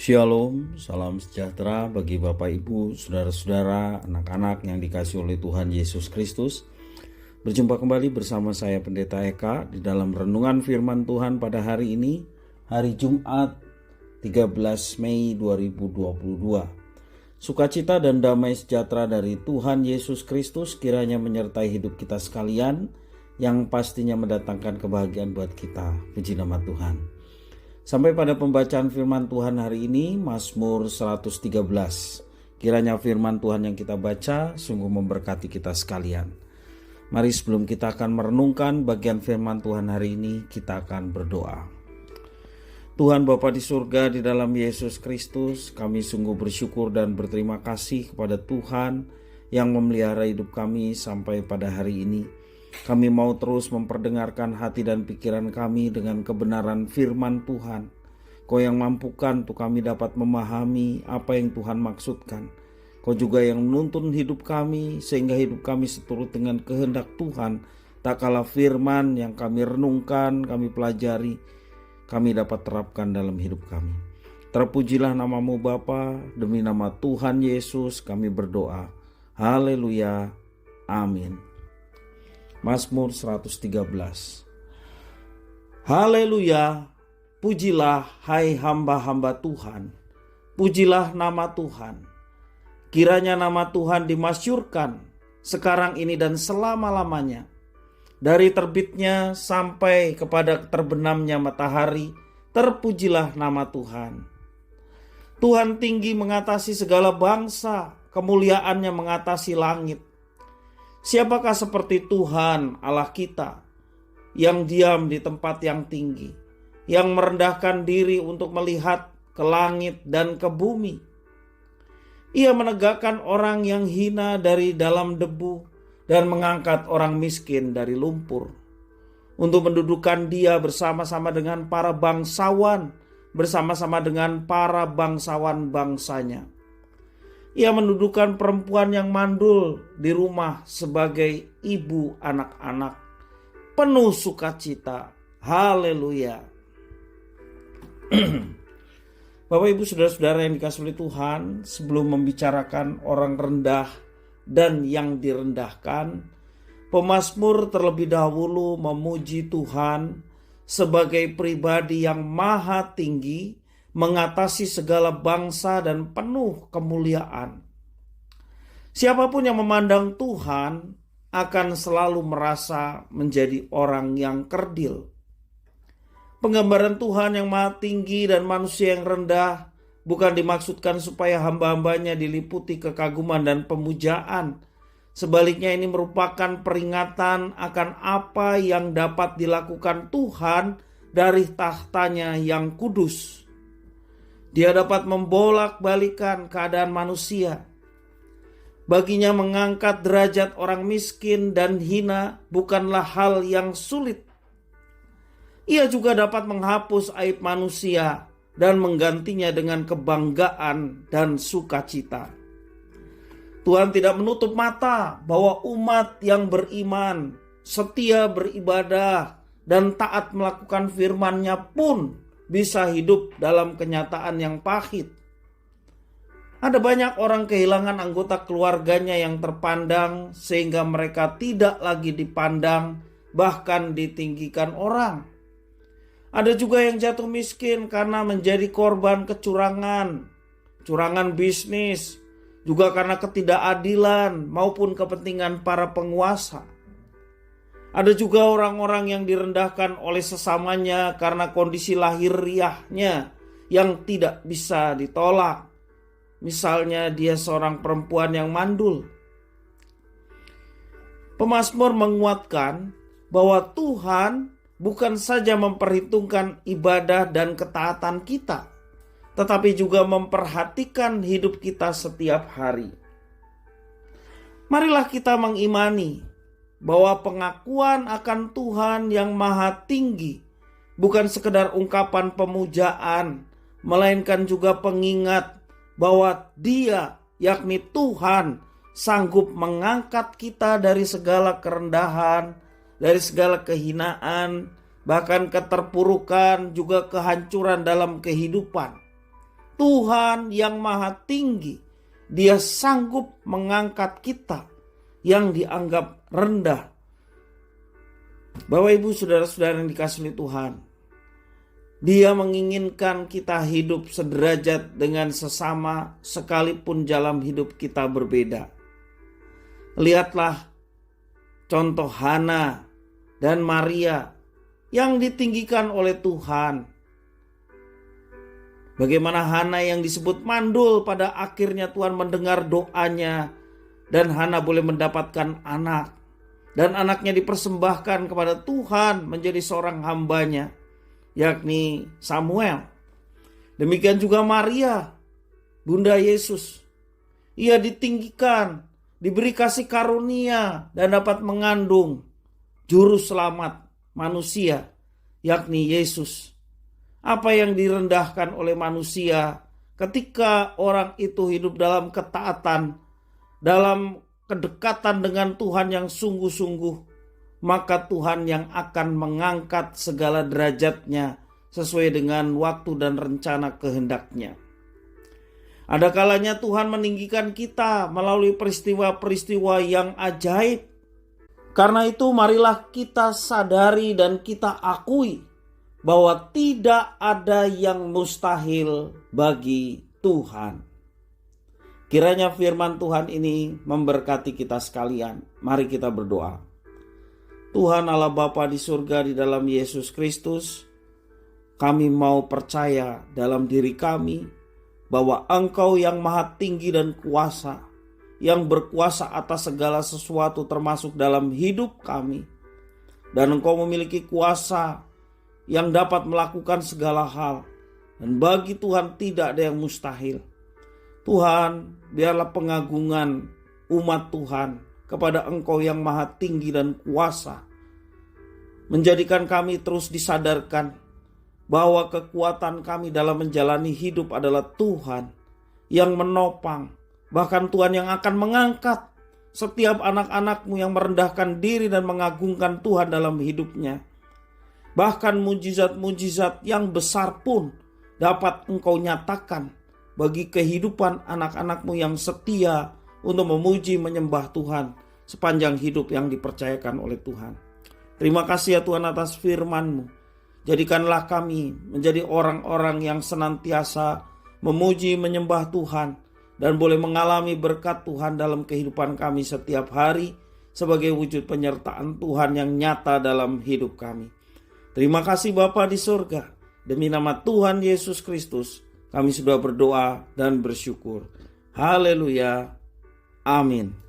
Shalom, salam sejahtera bagi Bapak Ibu, Saudara-saudara, anak-anak yang dikasihi oleh Tuhan Yesus Kristus. Berjumpa kembali bersama saya Pendeta Eka di dalam renungan firman Tuhan pada hari ini, hari Jumat 13 Mei 2022. Sukacita dan damai sejahtera dari Tuhan Yesus Kristus kiranya menyertai hidup kita sekalian, yang pastinya mendatangkan kebahagiaan buat kita. Puji nama Tuhan. Sampai pada pembacaan firman Tuhan hari ini, Mazmur 113. Kiranya firman Tuhan yang kita baca sungguh memberkati kita sekalian. Mari sebelum kita akan merenungkan bagian firman Tuhan hari ini, kita akan berdoa. Tuhan Bapa di surga, di dalam Yesus Kristus, kami sungguh bersyukur dan berterima kasih kepada Tuhan yang memelihara hidup kami sampai pada hari ini. Kami mau terus memperdengarkan hati dan pikiran kami dengan kebenaran firman Tuhan. Kau yang mampukan untuk kami dapat memahami apa yang Tuhan maksudkan. Kau juga yang menuntun hidup kami sehingga hidup kami seturut dengan kehendak Tuhan. Tak kalah firman yang kami renungkan, kami pelajari, kami dapat terapkan dalam hidup kami. Terpujilah namamu Bapa, demi nama Tuhan Yesus kami berdoa. Haleluya. Amin. Mazmur 113. Haleluya, pujilah hai hamba-hamba Tuhan, pujilah nama Tuhan. Kiranya nama Tuhan dimasyhurkan sekarang ini dan selama-lamanya. Dari terbitnya sampai kepada terbenamnya matahari, terpujilah nama Tuhan. Tuhan tinggi mengatasi segala bangsa, kemuliaannya mengatasi langit. Siapakah seperti Tuhan Allah kita, yang diam di tempat yang tinggi, yang merendahkan diri untuk melihat ke langit dan ke bumi. Ia menegakkan orang yang hina dari dalam debu dan mengangkat orang miskin dari lumpur, untuk mendudukan dia bersama-sama dengan para bangsawan, bersama-sama dengan para bangsawan bangsanya. Ia mendudukan perempuan yang mandul di rumah sebagai ibu anak-anak, penuh sukacita. Haleluya. Bapak Ibu Saudara-saudara yang dikasihi oleh Tuhan, sebelum membicarakan orang rendah dan yang direndahkan, pemazmur terlebih dahulu memuji Tuhan sebagai pribadi yang maha tinggi, mengatasi segala bangsa dan penuh kemuliaan. Siapapun yang memandang Tuhan akan selalu merasa menjadi orang yang kerdil. Penggambaran Tuhan yang maha tinggi dan manusia yang rendah bukan dimaksudkan supaya hamba-hambanya diliputi kekaguman dan pemujaan. Sebaliknya ini merupakan peringatan akan apa yang dapat dilakukan Tuhan dari tahtanya yang kudus. Dia dapat membolak-balikan keadaan manusia. Baginya mengangkat derajat orang miskin dan hina bukanlah hal yang sulit. Ia juga dapat menghapus aib manusia dan menggantinya dengan kebanggaan dan sukacita. Tuhan tidak menutup mata bahwa umat yang beriman, setia beribadah, dan taat melakukan firman-Nya pun bisa hidup dalam kenyataan yang pahit. Ada banyak orang kehilangan anggota keluarganya yang terpandang sehingga mereka tidak lagi dipandang, bahkan ditinggikan orang. Ada juga yang jatuh miskin karena menjadi korban kecurangan, curangan bisnis, juga karena ketidakadilan maupun kepentingan para penguasa. Ada juga orang-orang yang direndahkan oleh sesamanya karena kondisi lahiriahnya yang tidak bisa ditolak. Misalnya dia seorang perempuan yang mandul. Pemazmur menguatkan bahwa Tuhan bukan saja memperhitungkan ibadah dan ketaatan kita, tetapi juga memperhatikan hidup kita setiap hari. Marilah kita mengimani bahwa pengakuan akan Tuhan yang maha tinggi bukan sekedar ungkapan pemujaan, melainkan juga pengingat bahwa Dia, yakni Tuhan, sanggup mengangkat kita dari segala kerendahan, dari segala kehinaan, bahkan keterpurukan, juga kehancuran dalam kehidupan. Tuhan yang maha tinggi. Dia sanggup mengangkat kita yang dianggap rendah. Bapak Ibu saudara-saudara yang dikasihi oleh Tuhan, Dia menginginkan kita hidup sederajat dengan sesama sekalipun jalan hidup kita berbeda. Lihatlah contoh Hana dan Maria yang ditinggikan oleh Tuhan. Bagaimana Hana yang disebut mandul, pada akhirnya Tuhan mendengar doanya dan Hana boleh mendapatkan anak. Dan anaknya dipersembahkan kepada Tuhan menjadi seorang hambanya, yakni Samuel. Demikian juga Maria, Bunda Yesus. Ia ditinggikan, diberi kasih karunia dan dapat mengandung juru selamat manusia, yakni Yesus. Apa yang direndahkan oleh manusia ketika orang itu hidup dalam ketaatan, dalam kedekatan dengan Tuhan yang sungguh-sungguh, maka Tuhan yang akan mengangkat segala derajatnya sesuai dengan waktu dan rencana kehendaknya. Ada kalanya Tuhan meninggikan kita melalui peristiwa-peristiwa yang ajaib. Karena itu marilah kita sadari dan kita akui bahwa tidak ada yang mustahil bagi Tuhan. Kiranya firman Tuhan ini memberkati kita sekalian. Mari kita berdoa. Tuhan Allah Bapa di surga, di dalam Yesus Kristus, kami mau percaya dalam diri kami bahwa Engkau yang maha tinggi dan kuasa, yang berkuasa atas segala sesuatu termasuk dalam hidup kami. Dan Engkau memiliki kuasa yang dapat melakukan segala hal. Dan bagi Tuhan tidak ada yang mustahil. Tuhan, biarlah pengagungan umat Tuhan kepada Engkau yang maha tinggi dan kuasa menjadikan kami terus disadarkan bahwa kekuatan kami dalam menjalani hidup adalah Tuhan yang menopang. Bahkan Tuhan yang akan mengangkat setiap anak-anak-Mu yang merendahkan diri dan mengagungkan Tuhan dalam hidupnya. Bahkan mujizat-mujizat yang besar pun dapat Engkau nyatakan bagi kehidupan anak-anak-Mu yang setia untuk memuji menyembah Tuhan sepanjang hidup yang dipercayakan oleh Tuhan. Terima kasih ya Tuhan atas firman-Mu. Jadikanlah kami menjadi orang-orang yang senantiasa memuji menyembah Tuhan dan boleh mengalami berkat Tuhan dalam kehidupan kami setiap hari sebagai wujud penyertaan Tuhan yang nyata dalam hidup kami. Terima kasih Bapa di surga. Demi nama Tuhan Yesus Kristus, kami sudah berdoa dan bersyukur. Haleluya. Amin.